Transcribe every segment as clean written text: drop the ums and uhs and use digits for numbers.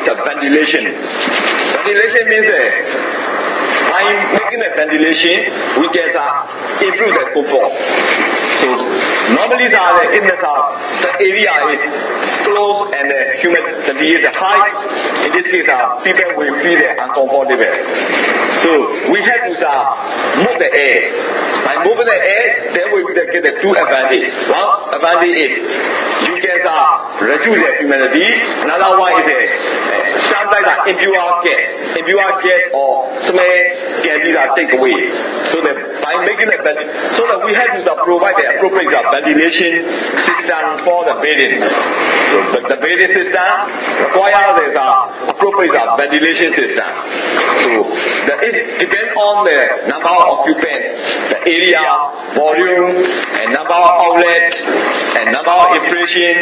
the ventilation. Ventilation means by making the ventilation, we can improve the comfort. So normally the area is close and the humidity is high. In this case, people will feel uncomfortable. So we have to move the air. By moving the air, then we will get the two advantages. One advantage is you can reduce the humidity. Another one is sometimes impure gas. Impure gas or smell can be taken away. So that by making the so that we have to provide the appropriate ventilation system for the building. So the building system requires the appropriate ventilation system. So it depends on the number of occupants, the area, volume, and number of outlets, and number of inflation.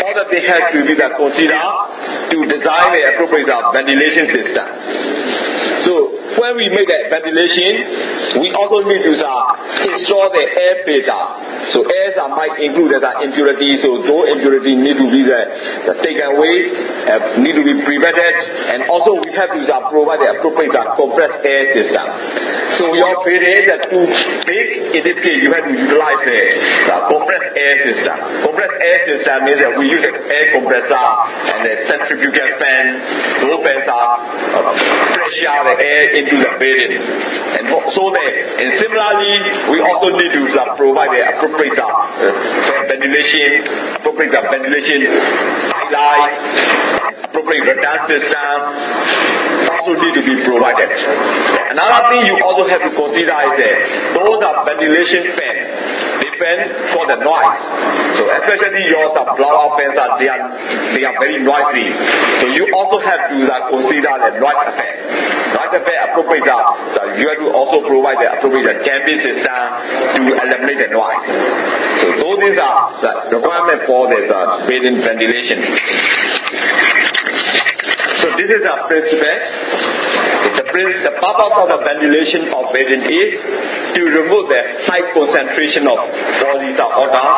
All that they have to be considered to design the appropriate ventilation system. So when we make that ventilation, we also need to install the air filter. So airs might include impurities, so those impurities need to be taken away, need to be prevented, and also we have to provide the appropriate compressed air system. So your building is too big, in this case you have to utilize the compressed air system. Compressed air system means that we use the air compressor and the centrifugal fan. Those fans pressure the air into the building. And similarly, we also need to provide the appropriate ventilation highlight, appropriate radar system also need to be provided. Another thing you also have to consider is that those ventilation fans, they fan for the noise. So especially your blower fans they are very noisy. So you also have to consider the noise effect. Noise effect appropriate. You have to also provide the appropriate damping system to eliminate the noise. So those are the requirements for the building ventilation. So this is the principle. The purpose of the ventilation of building is to remove the high concentration of bodies of odor,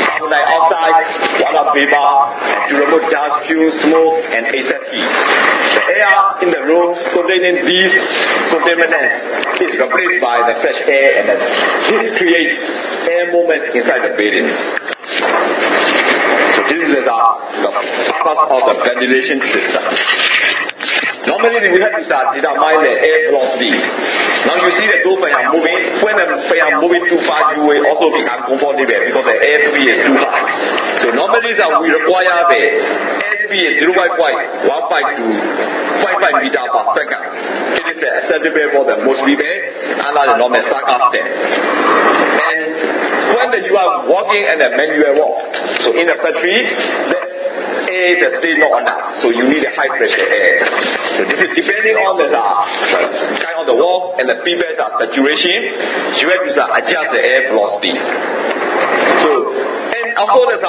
carbon dioxide, water vapor, and to remove dust, fumes, smoke, and excess heat. The air in the room containing these contaminants is replaced by the fresh air, and this creates air movement inside the building. So this is the purpose of the ventilation system. Normally we have to determine the air velocity. Now you see the two fans are moving. When the fans are moving too fast, you will also be uncomfortable because the air speed is too high. So normally we require the air speed is 0.15 to 55 meters per second. It is acceptable for the most people under the normal circumstance. And when you are walking in a manual walk, so in the factory, the air is still not enough, so you need a high pressure air. So this is depending on the kind of the walk and the people's saturation, you have to adjust the air velocity. So, and also the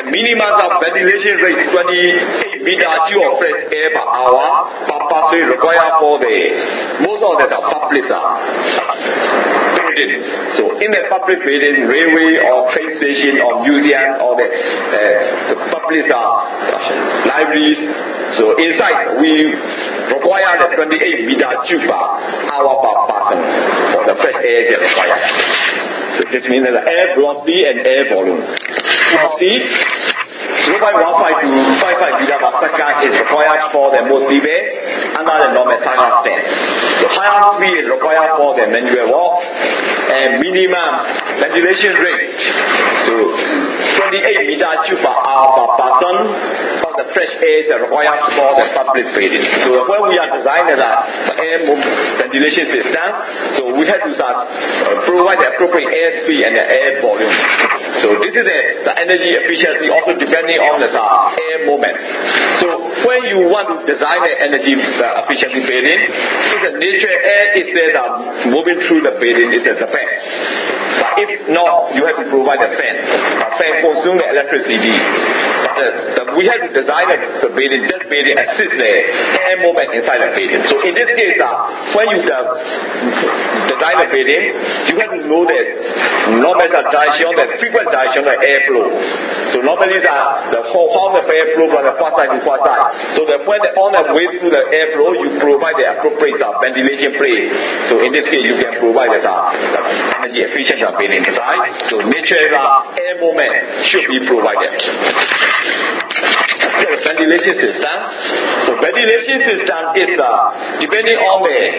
minimum ventilation rate 28 meters cube of fresh air per hour per person required for the most of the public buildings. So in the public building, railway or train station or museum or the public libraries. So inside we require the 28 meters cube per hour per person for the fresh air that required. So this means the air velocity and air volume. Velocity 0.15 to 55 meters per second is required for the most people under the normal circumstance. So higher speed is required for the manual walk and minimum ventilation rate. So 28 meters cube per hour per person of the fresh air is required for the public building. So when we are designing the air ventilation system, so we have to provide the appropriate air speed and the air volume. So this is the energy efficiency also depending on the air movement. So when you want to design the energy efficiency building, if the natural air is moving through the building, is the fan. But if not, you have to provide the fan. A fan consumes the electricity. But we have to design the building, this building assists the air movement inside the building. So in this case, when you design the building, you have to know the normal direction, the frequent direction of airflow. So normally the how the airflow from the far side to far side. So when on the way through the airflow, you provide the appropriate ventilation place. So in this case, you can provide the energy efficient building design. So natural air movement should be provided. The ventilation system. So ventilation system is depending on the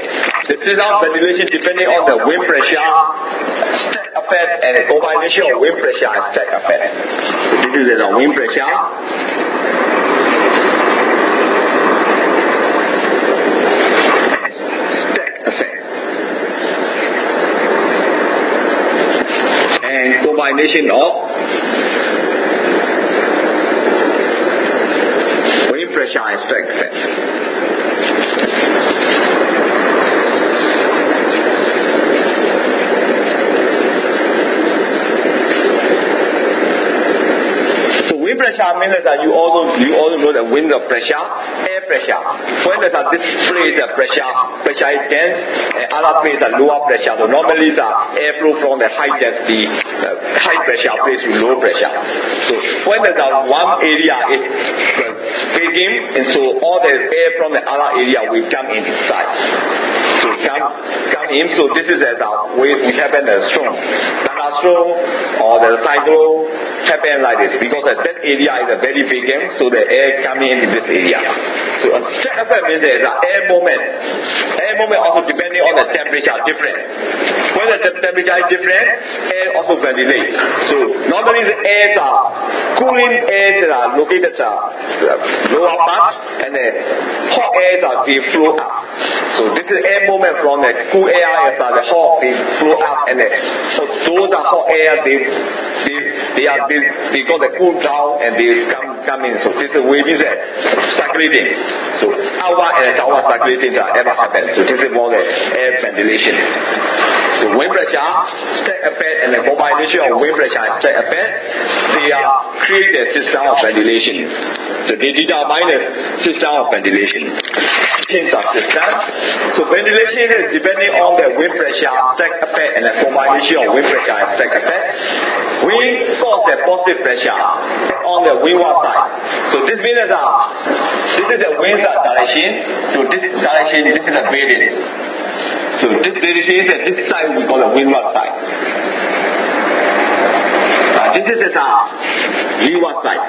system of ventilation depending on the wind pressure, stack effect, and the combination of wind pressure and stack effect. So this is the wind pressure. Combination of wind pressure and stack effect. So wind pressure means that you also know the wind of pressure, air pressure. When there's this place the pressure is dense, and other place are lower pressure. So normally the airflow from the high density, high pressure place to low pressure. So when there's one area is vacuum, and so all the air from the other area will come inside. So come in. So this is the way we happen the storm. Thunderstorm or the cyclone happen like this because that area is a very vacuum, so the air coming into this area. So stack effect means there is an air movement. Air movement also depending on the temperature different. When the temperature is different, air also ventilate. So normally the airs are cooling airs are located lower part, and the hot airs they flow up. So this is air movement from the cool air the hot they flow up, and so those are hot air they got the cool down and they come in. So this is wave is circulating. So outward and downward circulating ever happen. So this is more the air ventilation. So wind pressure, stack effect, and the combination of wind pressure and stack effect, they create a system of ventilation. So they determine the system of ventilation. System. So ventilation is depending on the wind pressure, stack effect, and the combination of wind pressure and stack effect. Wind cause the positive pressure on the windward side. So this means that this is the wind direction. So this direction, this is the building. So this direction is this side we call the windward side. This is the leeward side.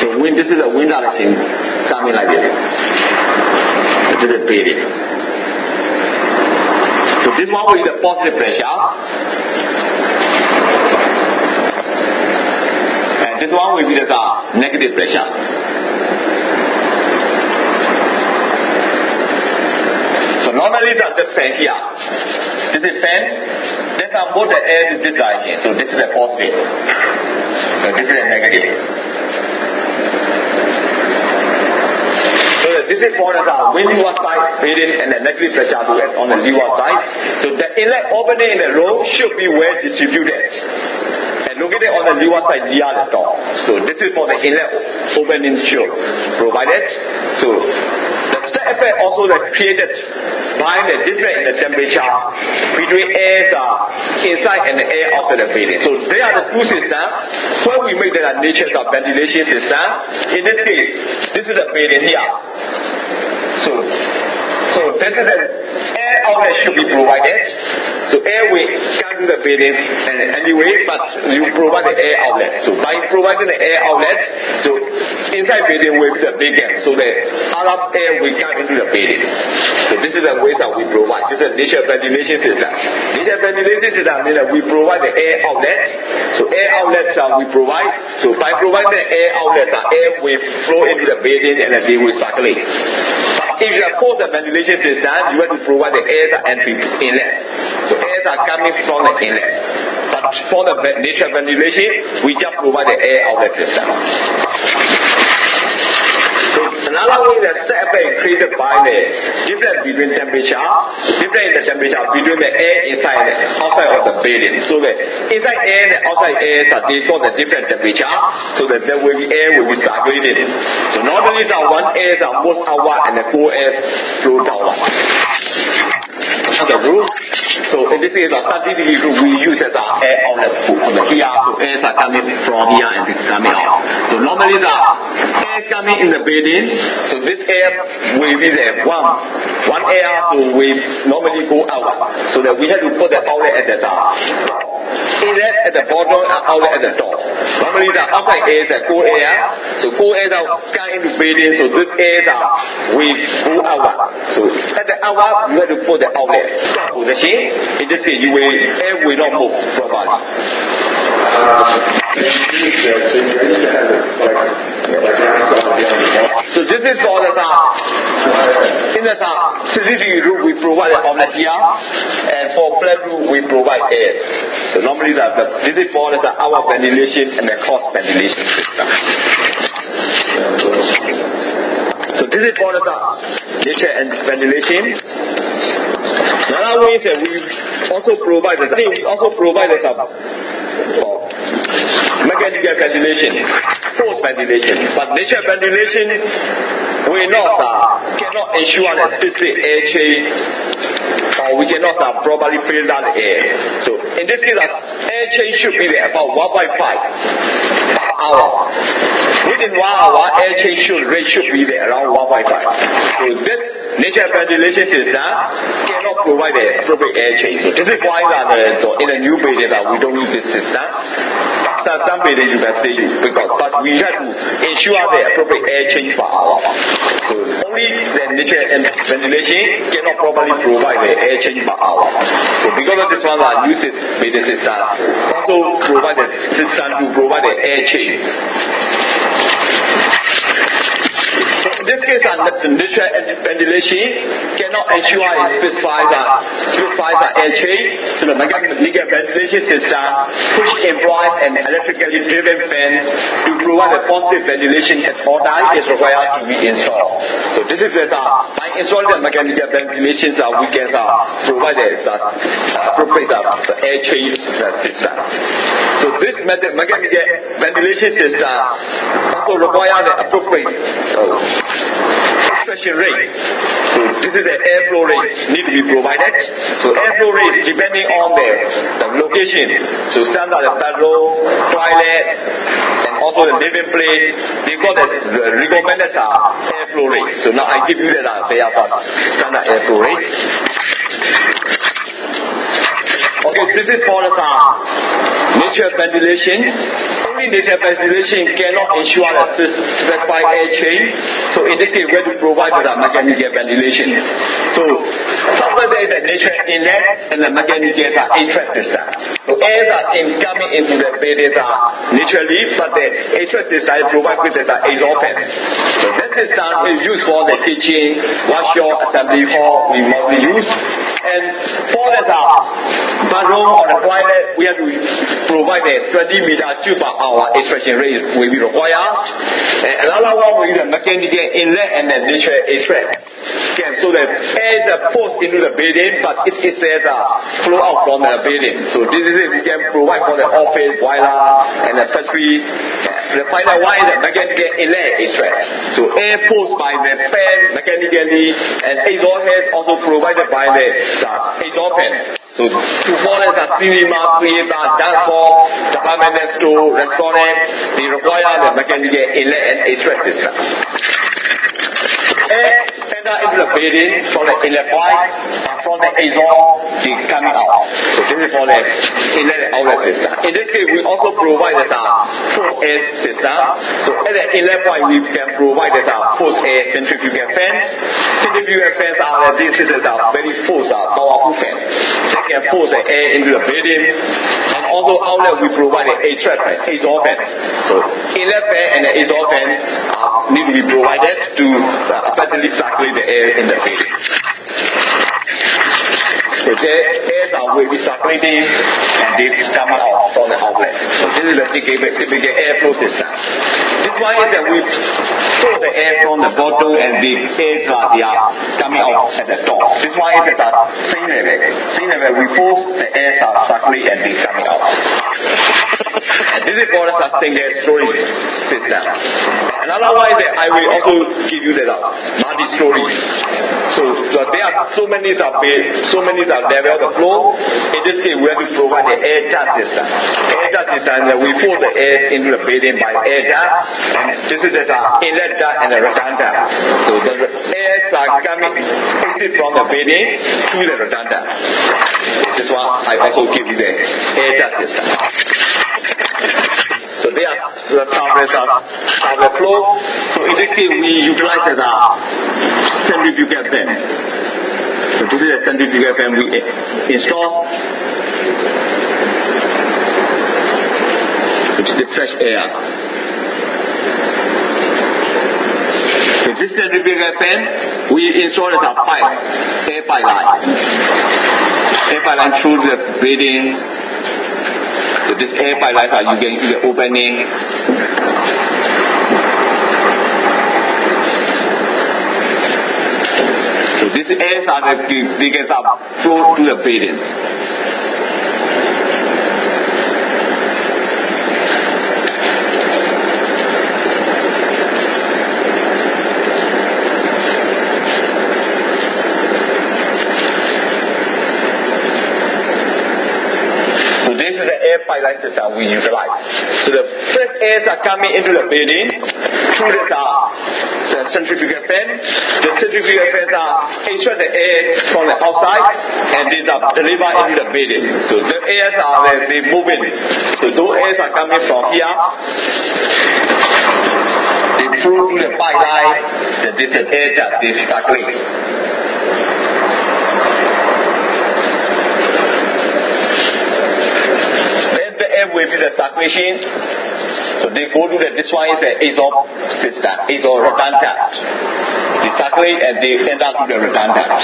So this is the wind direction coming like this. This is the building. So this one will be the positive pressure. And this one will be the negative pressure. So normally that's the fan here. This is fan. Then I move the air in this direction. So this is the positive. So this is the negative. So this is for the windward side building and the negative pressure on the leeward side. So the inlet opening in the room should be well distributed and located on the leeward side near the door. So this is for the inlet opening should provided. So the stack effect also created by the difference in the temperature between air inside and the air outside the building. So they are the two systems. When we make the nature of ventilation system, in this case, this is the building here. So this is the air outlet should be provided. So air will come to the building and anyway, but you provide the air outlet. So by providing the air outlet, so inside building will be the vacuum. So the other air will come into the building. So this is the ways that we provide. This is the nature ventilation system. Nature ventilation system means that we provide the air outlet. So air outlets we provide. So by providing the air outlet, air will flow into the building and they will circulate. If you have caused the ventilation system, you have to provide the air entry inlet. So airs are coming from the inlet. But for the nature ventilation, we just provide the air outlet system. So another way is set effect created by the difference between temperature, difference in the temperature between the air inside and outside of the building. So the inside air and the outside air they got the different temperature, so that there will be air will be circulating. So normally the one air is most outward and the cool air flow downward. The roof. So in this case, a 30-degree roof we use as our air outlet on the here. So air are coming from here and coming out. So normally the air coming in the building. So this air will be there. One air so we normally go out. So that we have to put the outlet at the top. Inlet at the bottom and outlet at the top. Normally the outside air is a cool air. So cool air are coming into building. So this air we go out. So at the outlet you have to put the outlet. In this case, air will not move properly. So this is for the in the 60-degree roof we provide the outlet here, and for flat roof we provide air. So normally this is for our ventilation and the cross ventilation system. So this is for the nature and ventilation. Another way is that we also provide mechanical ventilation, forced ventilation. But natural ventilation we cannot ensure a specific air change, or we cannot properly filter the air. So in this case, air change should be there about 1.5 per hour. Within 1 hour, air change rate should be there around 1.5. So this natural ventilation system cannot provide the appropriate air change. So this is why in a new building we don't use this system. Some buildings you can still use, but we have to ensure the appropriate air change per hour. So only the natural ventilation cannot properly provide the air change per hour. So because of this one, I use this building system also provide the system to provide the air change. In this case, the natural ventilation cannot ensure it specifies air change. So the mechanical ventilation system which employs an electrically driven fan to provide a positive ventilation at all times is required to be installed. So this is by installing the mechanical ventilation we can provide the appropriate air change system. So this mechanical ventilation system also requires the appropriate extraction rate. So this is the airflow rate need to be provided. So airflow rate depending on the location. So standard the bedroom, toilet, and also the living place. They got the recommended airflow rate. So now I give you the standard airflow rate. Okay, this is for the natural ventilation. Only natural ventilation cannot ensure a specified air change. So in this case, we have to provide the mechanical ventilation. So sometimes there is a natural inlet and the mechanical extract system. So air coming into the building naturally, but the extract system is provided with the exhaust fan. So this system is used for the kitchen, workshop, assembly hall, we mostly use. And for the bedroom or the toilet, we have to provide a 20 meter cube per hour extraction rate will be required. And another one will be the mechanical inlet and the natural extract. Okay, so the air is forced into the building, but it says flow out from the building. So this is it we can provide for the office, boiler, and the factory. The final one is the mechanical inlet extract. So air forced by the fan mechanically, and exhaust is also provided by the exhaust fan. So to follow the cinema, theater, dance hall, department store, restaurant, they require the mechanical inlet and extract system. Air enter into the building from the inlet pipe and from the exhaust they coming out. So this is for the inlet and outlet system. In this case, we also provide the forced air system. So at the inlet pipe, we can provide the forced air centrifugal fan. Centrifugal fans this is a very forced, powerful fan. They can force the air into the building. And also outlet, we provide the exhaust fan. So inlet fan and the exhaust fan need to be provided to effectively circulate the air in the building. So the airs will be circulating and they come out from the outlet. So this is the typical airflow system. This one is that we pull the air from the bottom and the airs they are coming out at the top. This one is at the same level. Same level, we force the airs are circulating and they coming out. And this is called a single story system. Another one is that I will also give you the multi-story. So there are so many level of the flow. In this case, we have to provide the air duct system. Air duct system, we force the air into the building by air duct, and this is the inlet duct and the return duct. So the airs are coming exit from the building to the return duct. This one I also give you the air duct system. So they are the surface of the flow. So in this case, we utilize the centrifugal fan. So this is a centrifugal fan we install. Which is the fresh air. So this centrifugal fan, we install as a pipe, air pipeline. Air pipeline through the building. So this air pipeline you get into the opening. So these airs are the biggest flow to the building. Pipeline system we utilize. So the first airs are coming into the building through the centrifugal fan. The centrifugal fans are extract the air from the outside and these are delivered into the building. So the airs are they moving. So those airs are coming from here. They through to the pipeline. This is air that they circulate. Will be the circulation. So they go to this one is the exhaust system, exhaust return duct. They circulate and they end up to the return duct.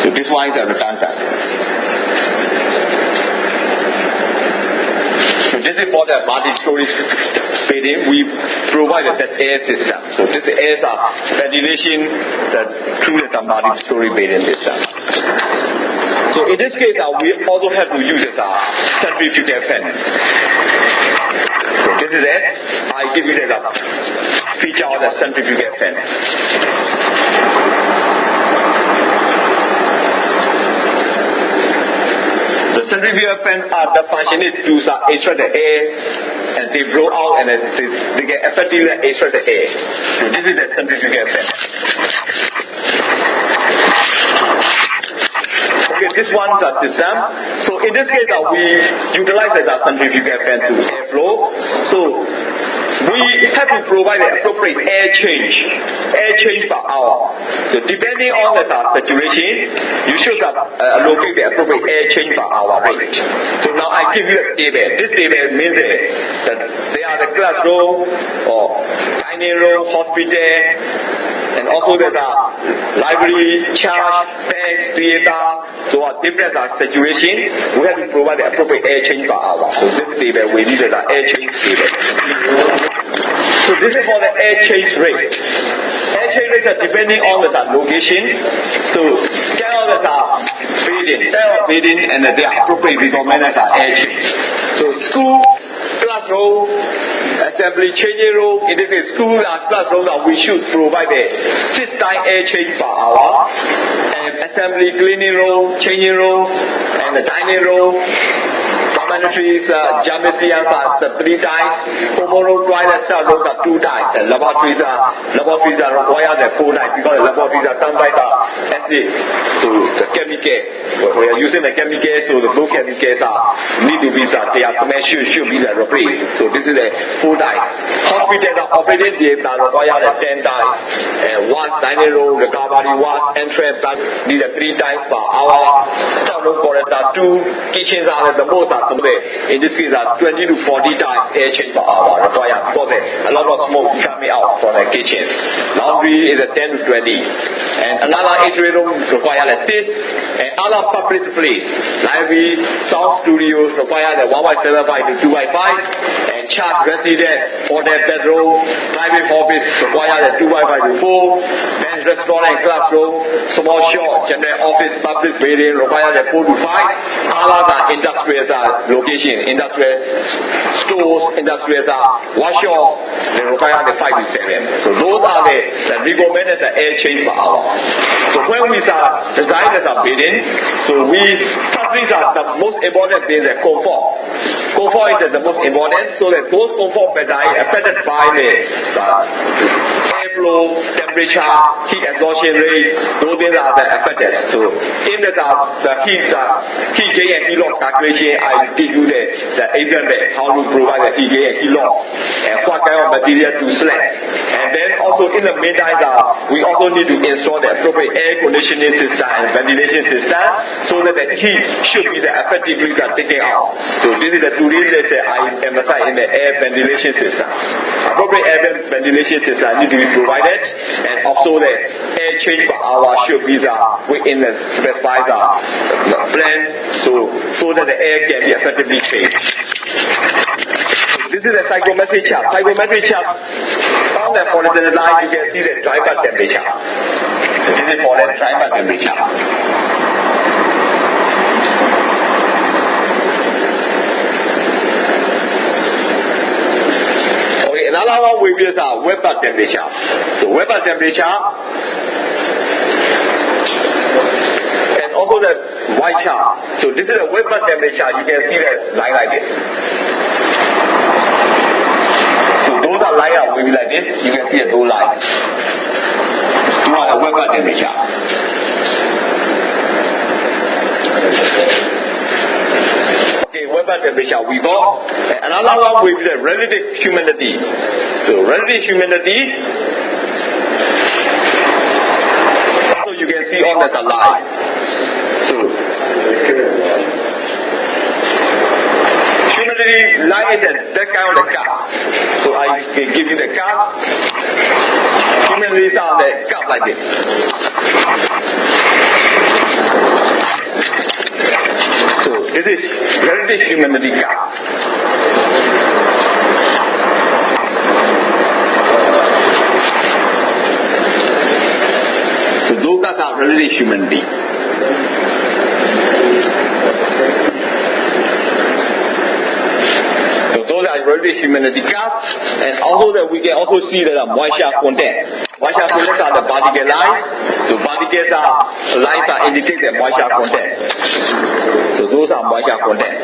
So this one is the return duct. So this is for the multi-story building. We provide that air system. So this airs are ventilation through the multi-story building system. So in this case, we also have to use a centrifugal fan. So this is it. I give you the feature of the centrifugal fan. The centrifugal fan the function is to extract the air and they blow out and they get effectively extract the air. So this is the centrifugal fan. Okay, this one is a system. So in this case we utilize the centrifugal fan to airflow. So we have to provide the appropriate air change per hour. So depending on the saturation, you should allocate the appropriate air change per hour rate. So now I give you a table. This table means that they are the classroom or dining room, hospital, and also there's a library, church, banks, theater. So a different situation, we have to provide the appropriate air change per hour. So this table we need an air change table. So this is for the air change rate. Air change rates are depending on the location. So get all the building and the appropriate recommended air change. So school, classroom, assembly, changing room. In this case, school and classroom we should provide the 6 times air change per hour. And assembly, cleaning room, changing room, and the dining room. Dormitories, gymnasiums are 3 times. Common room, toilets are 2 times. And laboratories are required 4 times because the laboratories are sometimes so the chemical. We are using the chemical, so the blue chemicals need to be they are should be replaced. So this is a 4 times hospital operating theater require 10 times, once dining room, recovery, once entrance, these are 3 times per hour. Staff room corridor 2, kitchens are the most in this case are 20 to 40 times air change per hour required because a lot of smoke coming out from the kitchen. Laundry is a 10 to 20, and another X-ray room require a 6, and other public place, library, sound studios require the 1.75 to 2.5, and church resident, hotel bedroom, private office require the 2.5 to 4, then restaurant and classroom, small shop, general office, public building require the 4 to 5. Others are industrial location, industrial stores, industrial workshops, they require the 5 to 7. So those are the recommended air change per hour. So when we start designing a building, so we firstly the most important thing is the comfort. Comfort is the most important, so that those comfort are affected by the airflow, temperature, heat exhaustion rate, those things are affected. So in the heat gain and heat loss calculation, I give you the example how to provide the heat gain and heat loss, and what kind of material to select. And then also in the meantime, we also need to install the appropriate air conditioning system and ventilation system so that the heat should be the effectively taken out. So this is the today's lesson I emphasize in the air ventilation system. Appropriate air ventilation system need to be provided, and also the air change per hour should be within the specified plan so that the air can be effectively changed. This is a psychometric chart. Psychometric chart on the horizontal line you can see the driver temperature. So this is for the driver temperature. Okay, another one will be vapor temperature. So vapor temperature and also the white chart. So this is the vapor temperature. You can see the line like this. Those are line up will be like this. You can see a two line. Two are the vapor temperature. Okay, vapor temperature we got. Another one will be the relative humidity. So relative humidity. Also you can see on the line. So humidity line is that kind of the cup. So I can give you the cup. Humidity are the cup like this. So this is relative humidity cup. So those are relative humidity. Those are relative humidity cups, and also that we can also see that moisture content. Moisture content are the particle lines. So particles lines indicate the moisture content. So those are moisture content.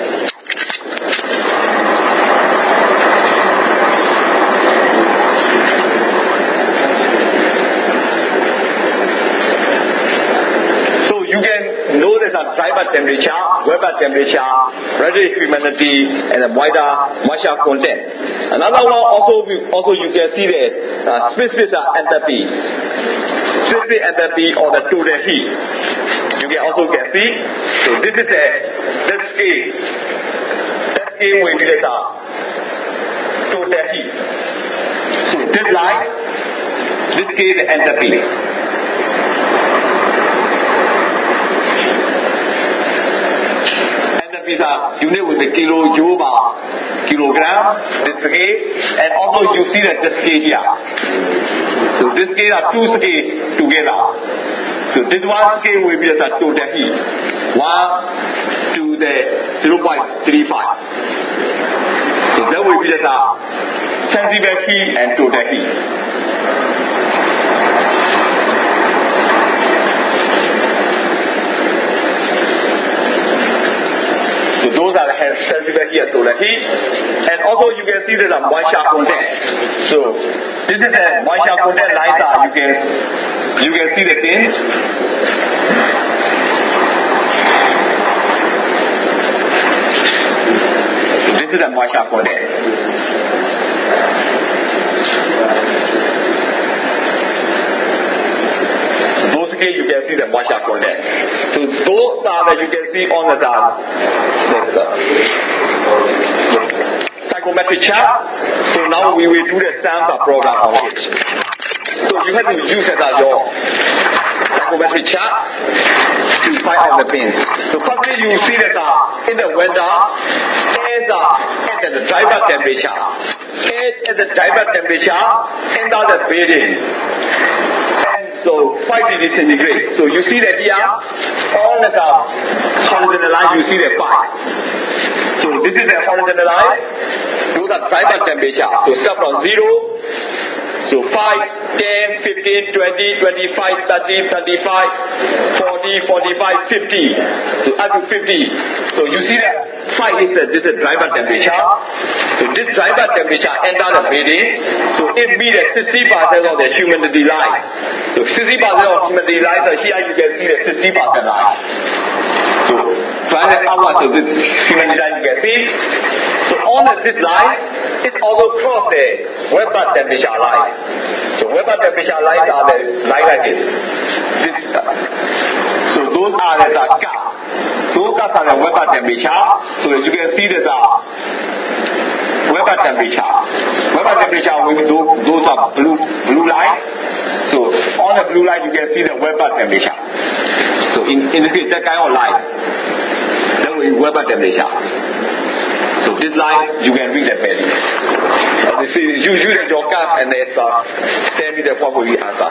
You can notice a driver temperature, vapor temperature, relative humidity, and the moisture content. Another one also you can see the specific enthalpy. Specific enthalpy or the total heat. You can also see. So this is that scale. That scale will be the total heat. So this line, this scale is the enthalpy. Is a unit with the kilojoule per kilogram, this scale, and also you see that the scale here. So this scale are two scales together. So this one scale will be the total heat, 1 to the 0.35. So that will be the sensible heat and total heat. So those are the sensible heat and total heat. And also you can see the moisture content. So this is the moisture content lines you can see the thing. So this is the moisture content. see the moisture content. So those are that you can see on the psychometric chart. So now we will do the sample program on it. So you have to use it as your psychometric chart to find out the pins. So firstly you see that in the winter, airs are at the driver temperature. Air at the driver temperature enter the building. So 5 degrees centigrade. So you see that here, all the horizontal line, you see the 5. So this is the horizontal line. Those are driver temperature. So start from 0. So 5, 10, 15, 20, 25, 30, 35, 40, 45, 50. So up to 50. So you see that 5 is this is driver temperature. So this driver temperature enter the building. So it means that 60% of the humidity line. So 60% of humidity line. So here you can see the 60% line. So find out so this humidity line you can see. So on this line, it also cross the Weber temperature line. So Weber temperature lines are the line like this. So those are the cups. Those cups are the Weber temperature. So as you can see the Weber temperature. Weber temperature with those are blue line. So on the blue line you can see the Weber temperature. So in this case that kind of line, that will be Weber temperature. So this line you can read the value. You see, you use your graph and then tell me the what will be answer.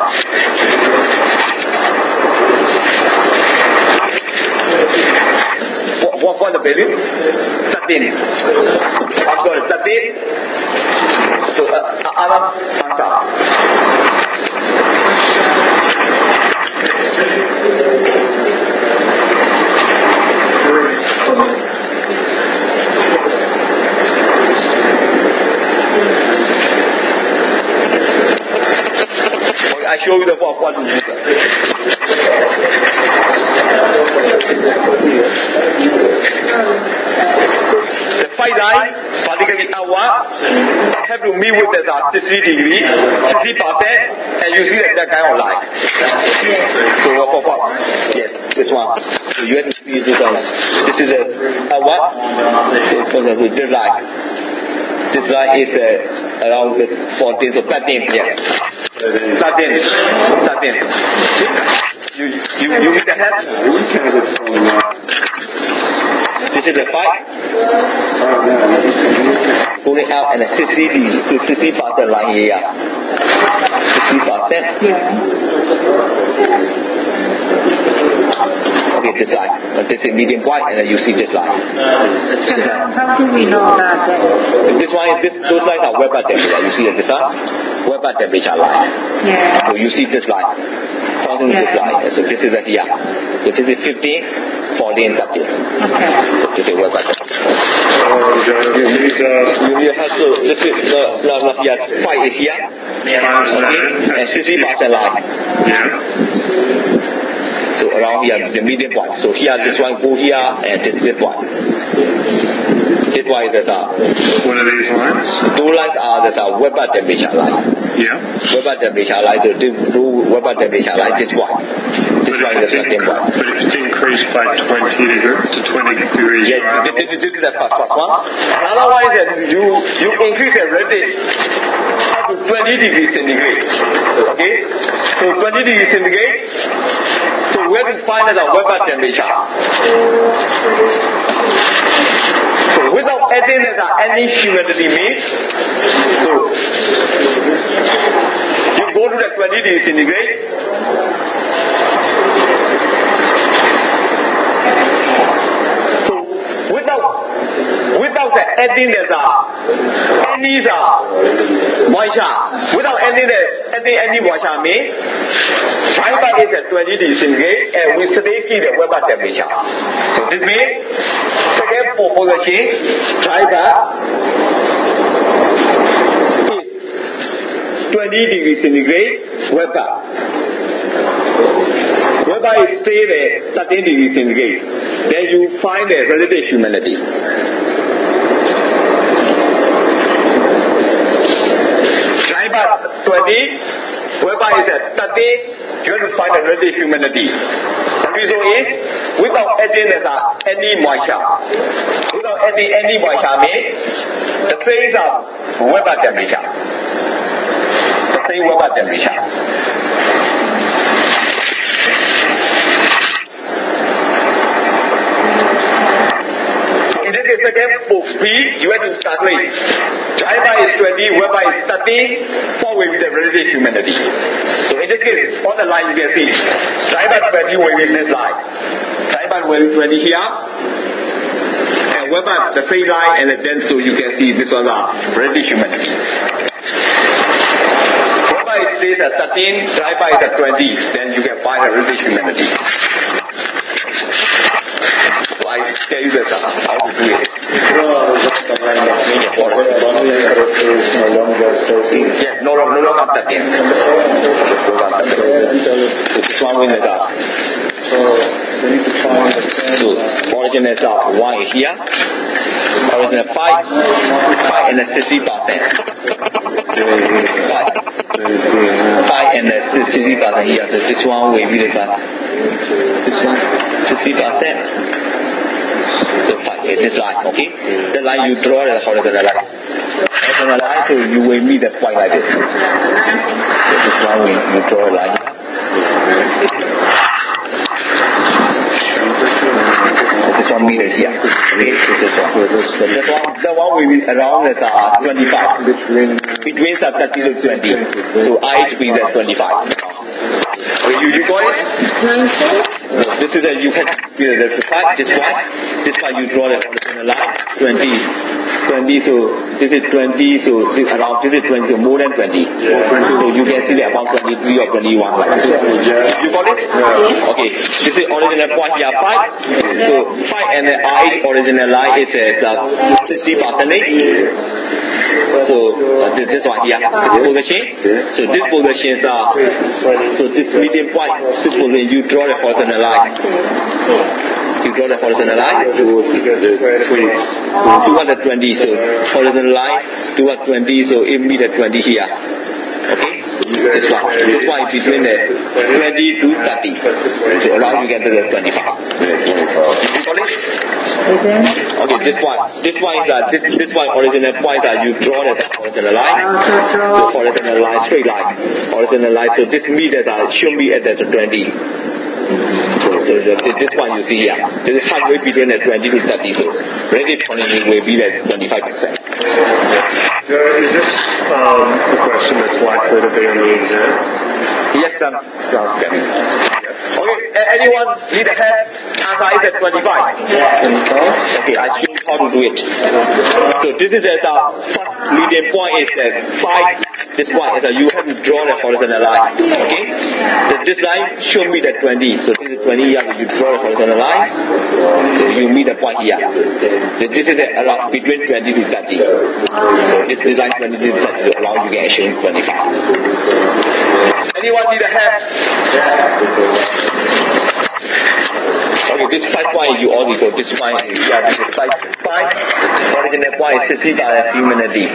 What the value? 13. I've got 13. So other answer. I show you the what to do. The 5 line, particularly hour, have to meet with the 60 degree, 60%, and you see that kind of line. So what? Yes, this one. So you have to see this one. This is a hour. So this line. This line is around 14, so 13, yes. 13. You read the head? This is the 5. Going out and 60% line here. 60%. Okay, this line. This is medium white, and then you see this line. How do we know that? This one, those lines are Weber temperature. You see this one? Weber temperature line. Yeah. So you see this line. Crossing this line. So this is here. So this is 15, 14, 13. Okay. So this is Weber temperature. You have to, this is the here, 5 is here. Okay. And 60% line. Yeah. So around here, the medium point. So here, this one go here, and this one. This one is What are these lines? Two lines are the Weber temperature line. Yeah. Weber temperature line. So this Weber temperature line. This one. This one is the second one. But if it's increased by 20 degrees to 20 degrees. Yes, this is the first one. Another one is that you increase the voltage up to 20 degrees centigrade. Okay. So 20 degrees centigrade. So we have to find out the Weber temperature. So without adding any humidity means, so you go to the 20 degrees centigrade. So without the adding any moisture, without adding any moisture means, driver is at 20 degrees centigrade and we stay keep the Weber temperature. So this means second proposition, driver is 20 degrees centigrade Weber. Weber is stay at 13 degrees centigrade. Then you find the relative humidity. Driver 20, Weber is at 30, you have to find the relative humidity. The reason is, without adding any moisture, without adding any moisture means, the same weather temperature. The same weather temperature. In this case, again, for speed, you have to calculate. Dry by is 20, wet by is 30, 4 will be the relative humidity. So in this case, on the line you can see, dry by 20 will be this line. Dry by will be 20 here, and wet by the same line, and then so you can see this was a relative humidity. Wet by stays at 13, dry by is at 20, then you can find the relative humidity. So I tell you this, how to do it. Yes, no longer 13. This one will be so origin is 1 here, origin is 5 and 60%. 5 and 60% here, so this one will be this one 60%. So 5 is this line, okay? The line you draw the horizontal line. Horizontal line, so you will meet the point like this. So this one you draw a line. This one meters here. Okay, this one. So the one will be around 25. Between 30 to 20. So I should be at 25. Okay, you got it? This is you can this one you draw the horizontal line 20, so this is 20, so this around this is 20, so more than 20. So you can see that about 23 or 21 like this. You got it? Okay, this is original point here 5. So 5 and the I original line is 60%. So this one here, this position. So this position is so this medium point. Suppose you draw the horizontal line. You draw the horizontal line towards the 20. So horizontal line towards 20. So it meet the 20 here. Okay. This one is between the 20 to 30. So around you get to the 25. You got it? Okay, this one is this one original point that you draw the horizontal line. So horizontal line, straight line, horizontal line. So this meter should be at the 20. So this one you see here, this is halfway between the 20 to 30. So relative quantity will be like 25%. Is this the question that's likely to be on the exam? Yes, sir. Okay, anyone need a help? Answer is at 25. Okay, I show you how to do it. So this is the first median point is at 5. This one is you have to draw the horizontal line. Okay? So this line should meet at 20. So this is 20 here. You draw the horizontal line. So you meet the point here. So this is around between 20 to 30. So this is line 20 to 30. So around you can achieve 25. Anyone need a help? Okay, this 5 point you already got. This point here. This is 5. Original point is 60 humidity.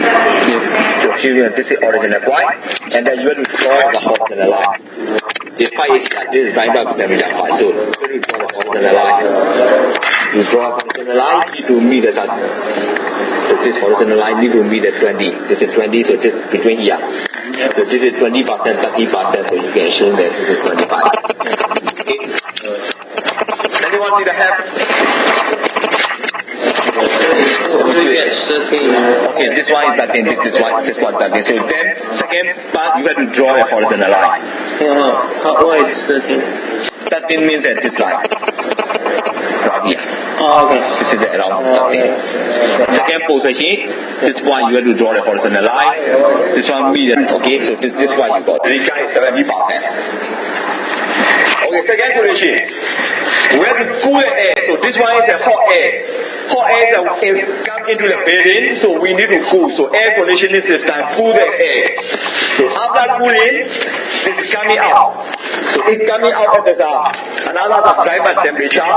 So here this is original point, and then you have to draw the horizontal line. This 5 is this is 9 temperature 5. So you have to draw the horizontal line. You draw the horizontal line to meet the sun. So this horizontal line need to meet the 20. This is 20. So this between here. So this is 20%, 30%. So you can assume that this is 25. Okay. Anyone need a help? Okay, this one is 13, this one 13. So then, second part, you have to draw a horizontal line. What is 13? 13 means that this line. Right here. Oh, okay. This is around 13. Second position, this one you have to draw a horizontal line. This one means, okay, so this one you got. This guy is 70%. Okay, second position. We have to cool the air. So this one is a hot air. Hot air is come into the building, so we need to cool. So air conditioning system cool the air. So after cooling, this is coming out. So it's coming out at another private temperature.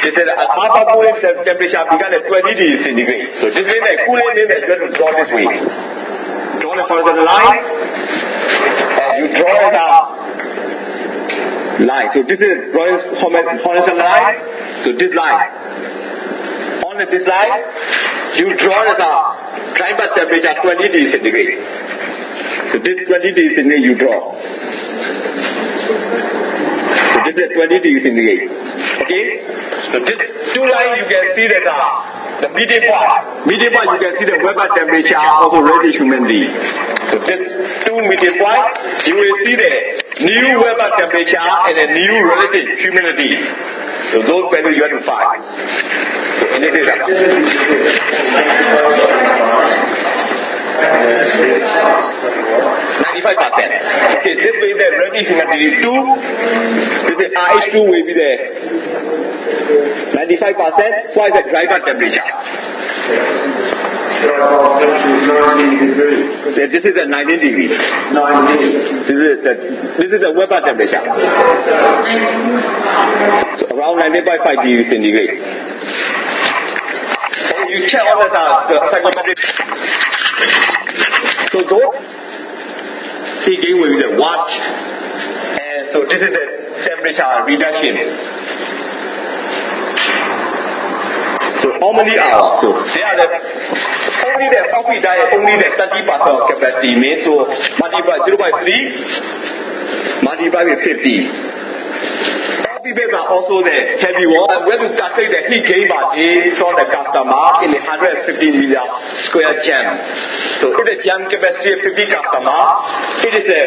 This is after cooling temperature began at 20 degrees centigrade. So this means that cooling means that you have to draw this way. Draw the horizontal line, and you draw it out. line. So this is horizontal line. So this line. On this line, you draw as a climate temperature 20 degrees centigrade. So this 20 degrees centigrade you draw. So this is 20 degrees centigrade. Okay? So this two lines you can see that the median point. Median point you can see the Weber temperature also relative humidity. So this two median point, you will see the new Weber temperature and the new relative humidity. So those values you have to find. So in this is 95%. Okay, this will be the relative humidity 2. This is RH2 will be the 95%. What is the driver temperature? This is the 19 degrees. This is the Weber temperature. So around 90.5 degrees centigrade. And you check all the psychometric. So those heat gain will be the watt. And so this is the temperature reduction. So how many hours? So they are only the coffee diet, only the 30% of capacity means so multiply 0.3 multiply with 50. People are also the heavy one. And when you calculate the heat gain by day from the customer in the 150 meter square jam. So if the jam capacity of 50 customer, it is a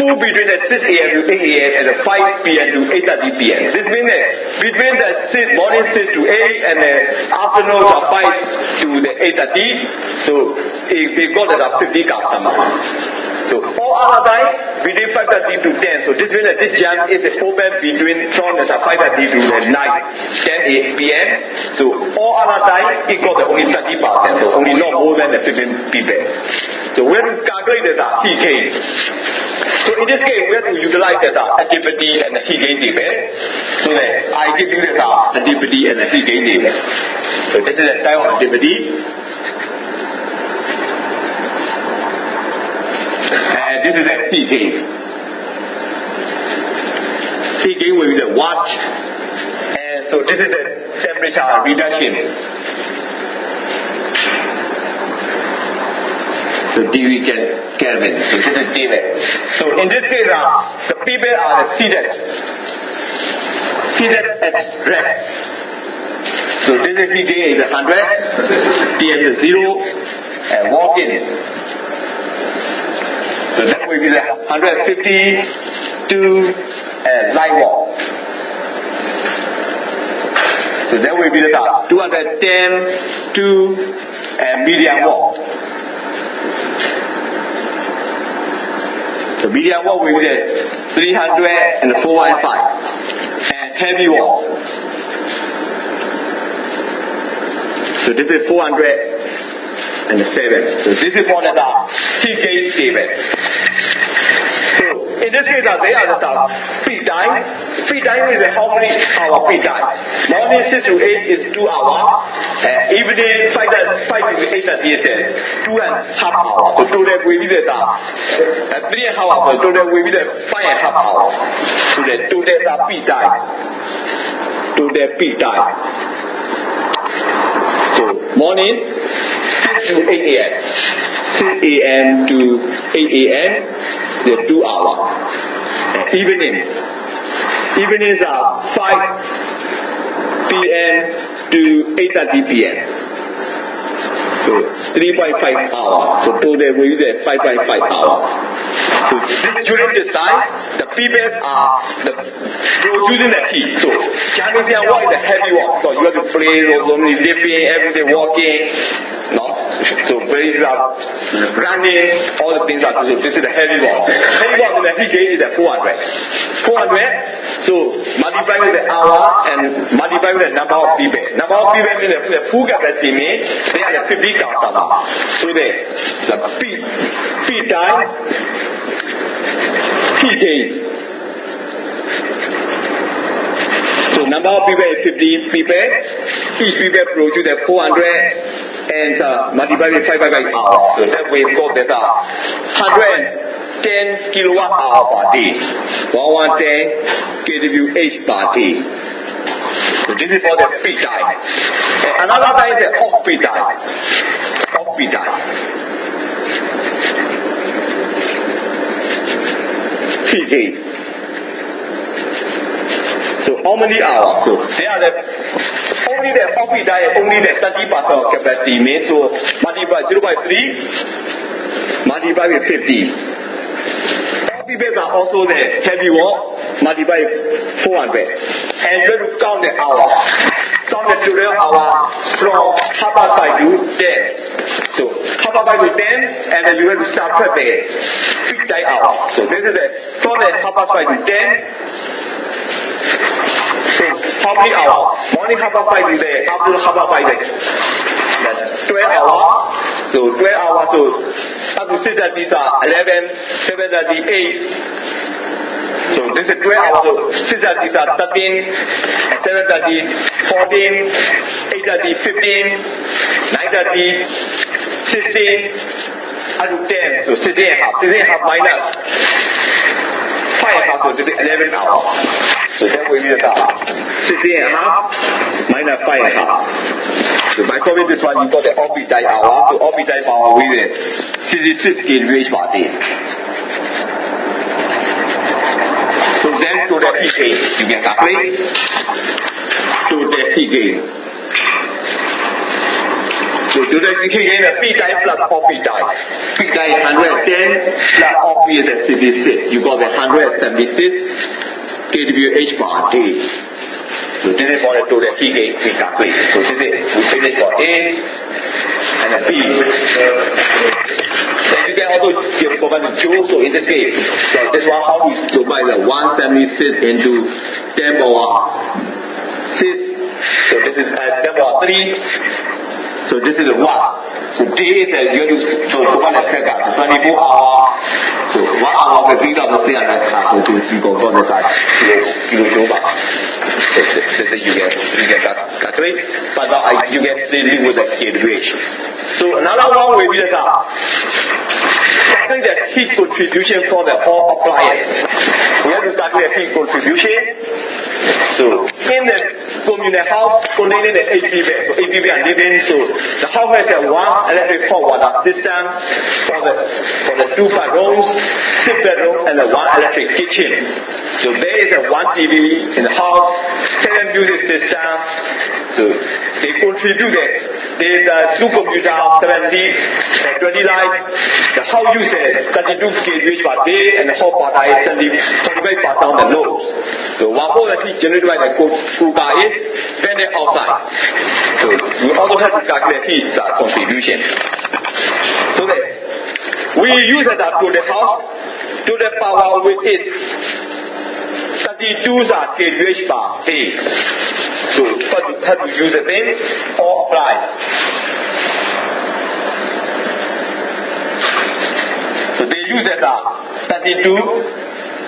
full between the 6 a.m. to 8 a.m. and the 5 p.m. to 8:30 p.m. This means that between the morning 6 to 8 and the afternoon 5 to the 8:30. So they got that 50 customer. So all other time between 5:30 to 10. So this means that this jam is open between from the 5:30 to the night 10 p.m. So all other time it got only 30%. So only not more than the 15 people. So we have to calculate the heat gain. So in this case we have to utilize the activity and the heat gain table. So that I give you the activity and the heat gain table. So this is the type of activity. And this is the heat gain. Heat gain will be the watt. And so this is the temperature reduction. So degree Kelvin. So this is David. So in this case, the people are seated at rest. So this is heat gain is 100, PM is 0, and walking. So that will be the 150 to light walk. So that will be the 210 to medium walk. So medium walk will be the 300 and 415 and heavy walk. So this is 407. So this is what is the heat gain table. So in this case, they are the peak time. Peak time is how many hour peak time. Morning 6 to 8 is 2 hours. Evening 5 to 8 is 2.5 hours. So total will be the 3.5 hours. So total will be the 5.5 hours. So the total peak time. Total peak time. So morning 6 to 8 a.m. 6 a.m. to 8 a.m. the 2 hours. Evenings are 5 p.m. to 8:30 p.m. So 3.5 hours. So total will be 5.5 hours. So during this time, the people are producing the heat. So Chinese walk is a heavy walk. So you have to play, normally lifting, everyday walking. No? So very running, all the things are so this is the heavy walk. Heavy walk in the heat gain is at 400. 400. So multiply with the hour and multiply with the number of people. Number of people means the full capacity means they are the 50 customer. So the peak time, heat gain. So number of people is 50 people. Each people produce the 400 and multiply with 5 hours. So that way we got that 150 10 kilowatt hour per day. 1110 kWh per day. So this is for the peak time. Another time is the off-peak time. Off-peak time. PK. So how many hours? So they are only the off-peak time, only the 30% of capacity means so multiply 0.3, multiply with 50. Off-peak beds are also the heavy work, multiply 400. And try to count the hour. Count the total hour from 5 to 10. So 5 to 10, and then you have to subtract the peak time hour. So this is the from the 5 to 10. So how many hours? Morning 5 to the afternoon 5 to the. That's 12 hours. So 12 hours. So up to 6 these are 11, 7 8. So this is 12 hours. So 6 these are 13, 7 14, 8 15, 9 16, up to 10. So 16 and a half. 16 and a half minus 5 and a half. So this is 11 hours. So that will be the time. 16 and a half minus 5 and a half. So by solving this one, you got the off-peak time hour. So off-peak time hour with 66 kWh per day. So then to the PK, you can calculate to the PK. So to the PK, the peak time plus off-peak time. Peak time is 110 plus off-peak is 66. You got the 176 kWh per day. So this is for the to the PK we calculate. So this is we finish for A and a B. Then you can also give provide the joule. So in this case, so this one how we divide the 176 into 10 power 6. So this is 10 power 3. So this is the watt. So day is you have to provide the second 24 hours. So 1 hour per 3,300 so you go for the side kilojoule. This is you get calculate, but now you get still live with the kWh. So another one will be the calculate the heat contribution from the whole appliance. We have to calculate the heat contribution. So in the communal house containing the 8 people, so 8 people are living. So the house has a one electric hot water system for the 2 bedrooms, 6 bedrooms, and the 1 electric kitchen. So there is a 1 TV in the house, 7 music system. So they contribute it. There is a 2 computer, 70 and 20 lights. The house uses 32 kWh per day, and the hot water is 25% on the load. So one whole heat generated by the cooker is vented outside. So we also have to calculate heat contribution. So that we use that to the house to the power with it 32 kWh per day. So have to use it in or apply. So they use that 32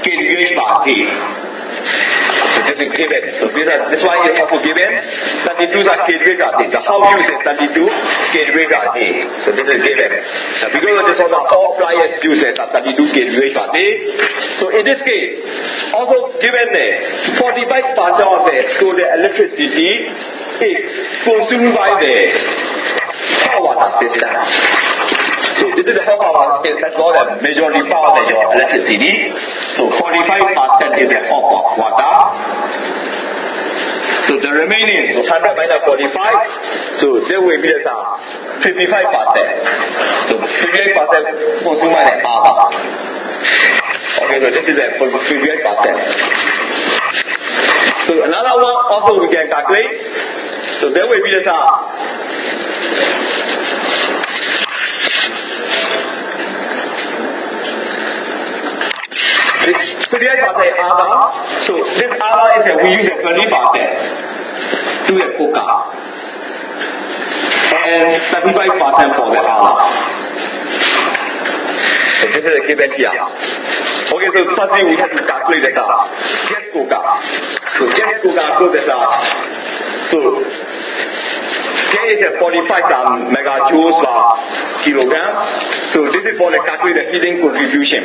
kWh per day. So this is given. So this one is also given. 32 kWh a day. The house uses 32 kWh a day. So this is given. Now because of this one, all appliance uses 32 kWh a day. So in this case, also given 45% of the total electricity is consumed by the hot water system. So this is the hot water system. That's all the majority power of your electricity. So 45% is the hot water. So the remaining, so 100 minus 45, so there will be 55%. So 58% consumed by the power. Okay, so this is the 58%. So another one also we can calculate. So there will be the 58% other. So this other is that we use a 20% to the cooker and 35% for the other. So this is a given here. Okay, so firstly we have to calculate the gas cooker. So gas cooker goes as so gas is a 45 megajoules per kilogram. So this is for the calculate the heating contribution.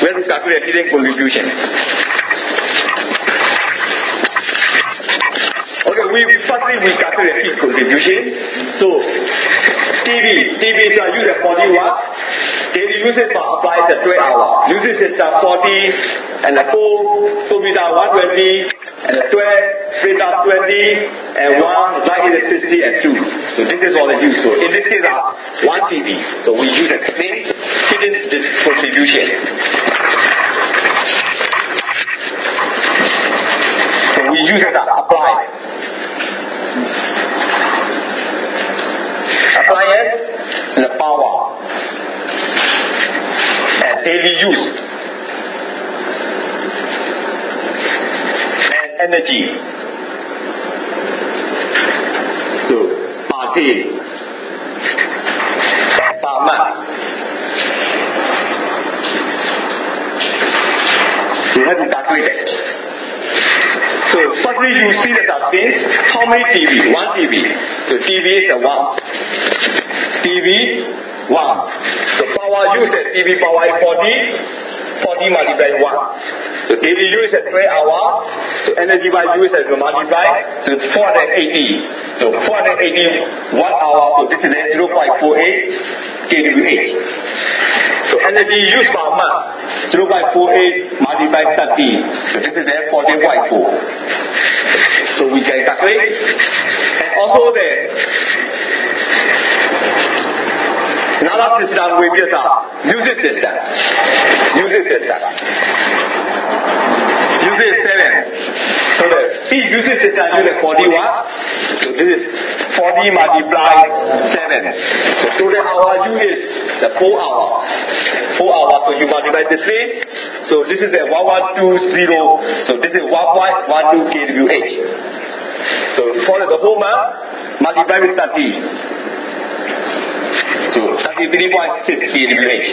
Let's calculate the heating contribution. Okay, firstly we calculate the heat contribution. So TV is used at 40 watts. Daily usage per apply is at 12 hours. Usage is at 40 and the 4 computer 120 and the 12 printer 20 and 1 light is 60 and 2. So this is all the use. So in this case 1 TV. So we use the same heating contribution. So we use it as apply. Appliance and the power and daily use and energy. So per day and per month. You have to calculate it. So firstly you see the thing, how many TV? 1 TV. So TV is a 1. TV 1. So power use at TV power is 40 multiplied 1. So daily use at 3 hours. So energy by use as multiply. So 480. So 480 1 hour. So this is 0.48 kWh. So energy used per month 0.48 multiplied 30. So this is 14.4. So we can calculate. And also the another system will be the music system. Music system. Music 7. So the each music system uses 40 watts. So this is 40 multiplied 7. So total hour use the 4 hours. 4 hours. So you multiply this way. So this is the 1120. So this is 1.12 kWh. So for the whole month, multiply with 30. So 33.6 kWh.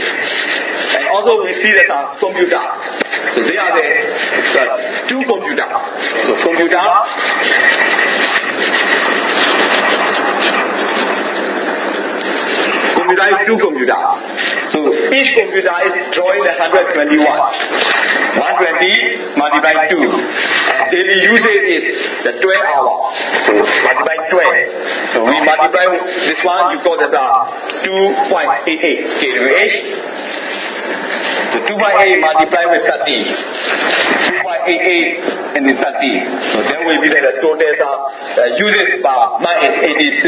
And also we see that our computer. So they are the 2 computers. So computer is 2 computers. So each computer is drawing the 120 watts. 120 multiplied 2. And daily usage is the 12 hours. So multiply 12. So we multiply this one, you got that 2.88 kWh. So 2.8 multiplied with 30. 2.88 and then 30. So then will be the total usage per month is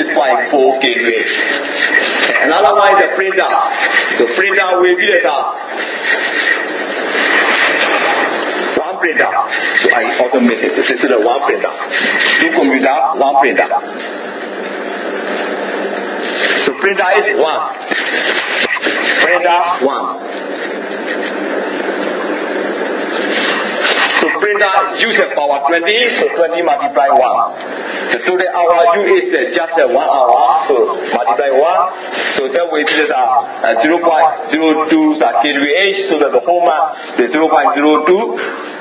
86.4 kWh. Another one is the printer. So printer will be the 1 printer. So I also made it. This is the 1 printer. 2 computer, 1 printer. So printer is 1. Printer 1. So printer uses power 20, so 20 multiply 1. So total hour use is just 1 hour, so multiply 1. So that will be 0.02 kWh, so that the whole month is 0.02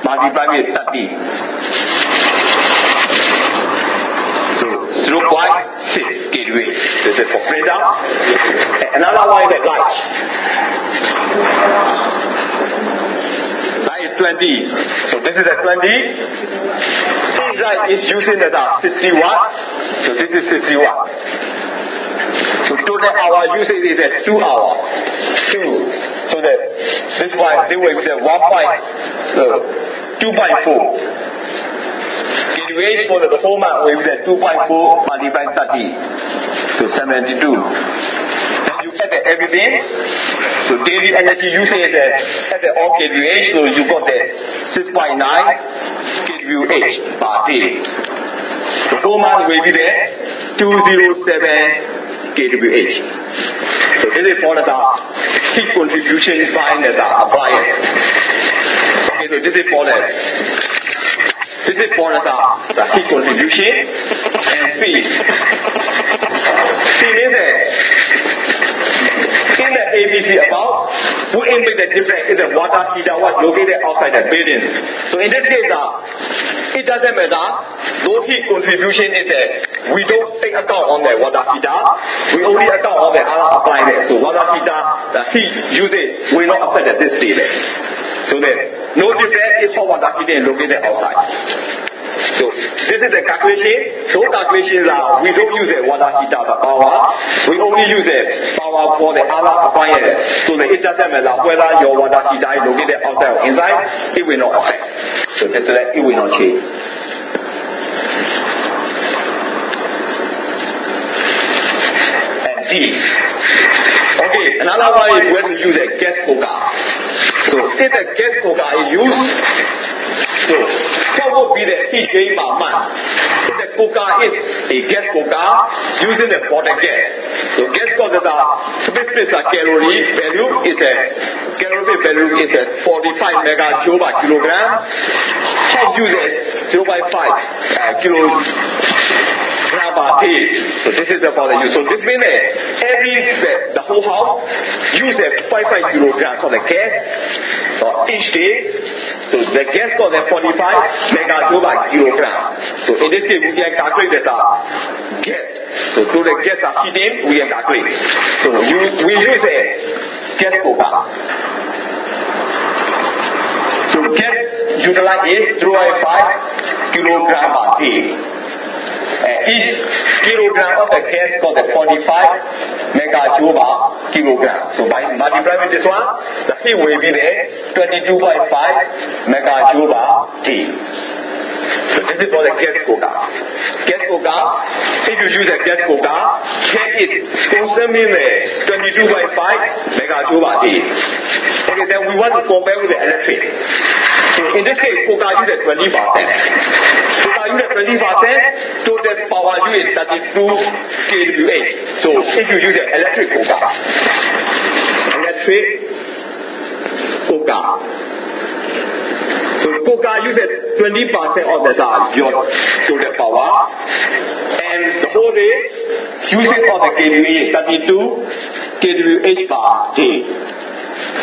multiplied with 30. So 0.6 kWh. This is for printer. Another one is the light. 20. So this is a 20. This light is using the 60 watt. So this is 60 watt. So total hour usage is at 2 hours. 2. So that this one they will be 2.4 kWh for the whole month will be 2.4 multiplied 30. So 72. Then you get everything. So daily energy usage is at the all kWh, so you got the 6.9 kWh per day. The whole month will be the 207 kWh. So this is for the heat contribution by the appliance. Okay, so this is for the heat contribution and C. C means in the ABC above, who make the difference is the water heater was located outside the building. So in this case, it doesn't matter. Though heat contribution is we don't take account on the water heater. We only account on the other appliances. So water heater, the heat usage will not affect this state. So then, no difference if hot water heater is located outside. So this is the calculation. Those calculations are we don't use the water heater for power. We only use the power for the other appliances. So it doesn't matter whether your water heater is located outside or inside. It will not affect. So that's why it will not change. And D. Okay, another one is when we use a gas cooker. So if the gas cooker is used, so what would be the heat gain per month? If the cooker is a gas cooker using the bottom gas. So gas cooker specific calorie value is a 45 megajoule per kilogram. Hot uses 0.5 kilogram per day. So this is about the use. So this means the whole house uses 5 kilograms of the gas each day. So the gas cost is 45 megajoule per kilogram. So in this case, we can calculate the gas. So to the gas are heating, we can calculate. So we use a gas cooker. So gas utilized is 0.5 kilogram per day. Each kilogram of the gas cost is 45 megajoule per kilogram. So by multiplying this one, the heat will be there 22.5 megajoule per day. So this is for the gas cooker. Gas cooker, if you use a gas cooker, gas is consuming 22.5 megajoule per day. Okay, then we want to compare with the electric. So in this case, cooker uses 20%. Cooker uses 20%, total power use is 32 kWh. So if you use an electric cooker, so cooker uses 20% of the your total power, and the whole day usage of the kWh is 32 kWh per day.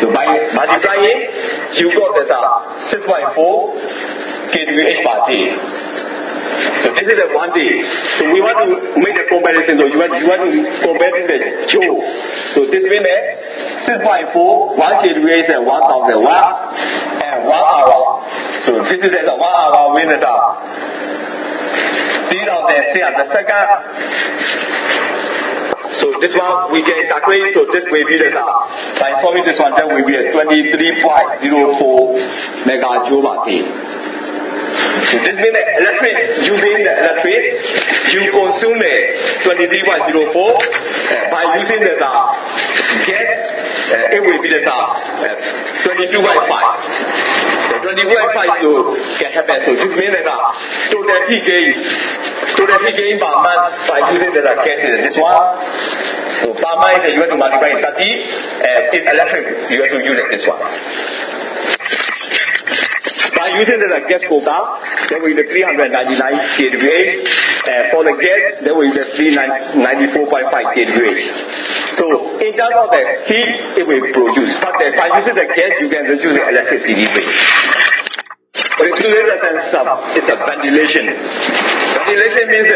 So by multiplying, you got the 6.4 kWh per day. So this is a 1 day. So we want to make a comparison. So you want to compare the joule. So this means 6.4, 1 kWh is 1,000 watts, and 1 hour. So this is a 1 hour when it's 3,600 seconds. So this one we can calculate. So this will be by solving this one, that will be 23.04 megajoule per day. So this means electric, using the electric, you consume 23.04. By using the gas, it will be 22.5. So 22.5 can happen. So this means that total heat gain per month by using the gas is this one. So per month you have to multiply 30. In electric, you have to use this one. By using the gas cooker, then we use 399 kWh. For the gas, then we use 394.5 kWh. So in terms of the heat, it will produce. But by using the gas, you can reduce the electricity rate. But it's a ventilation. Ventilation means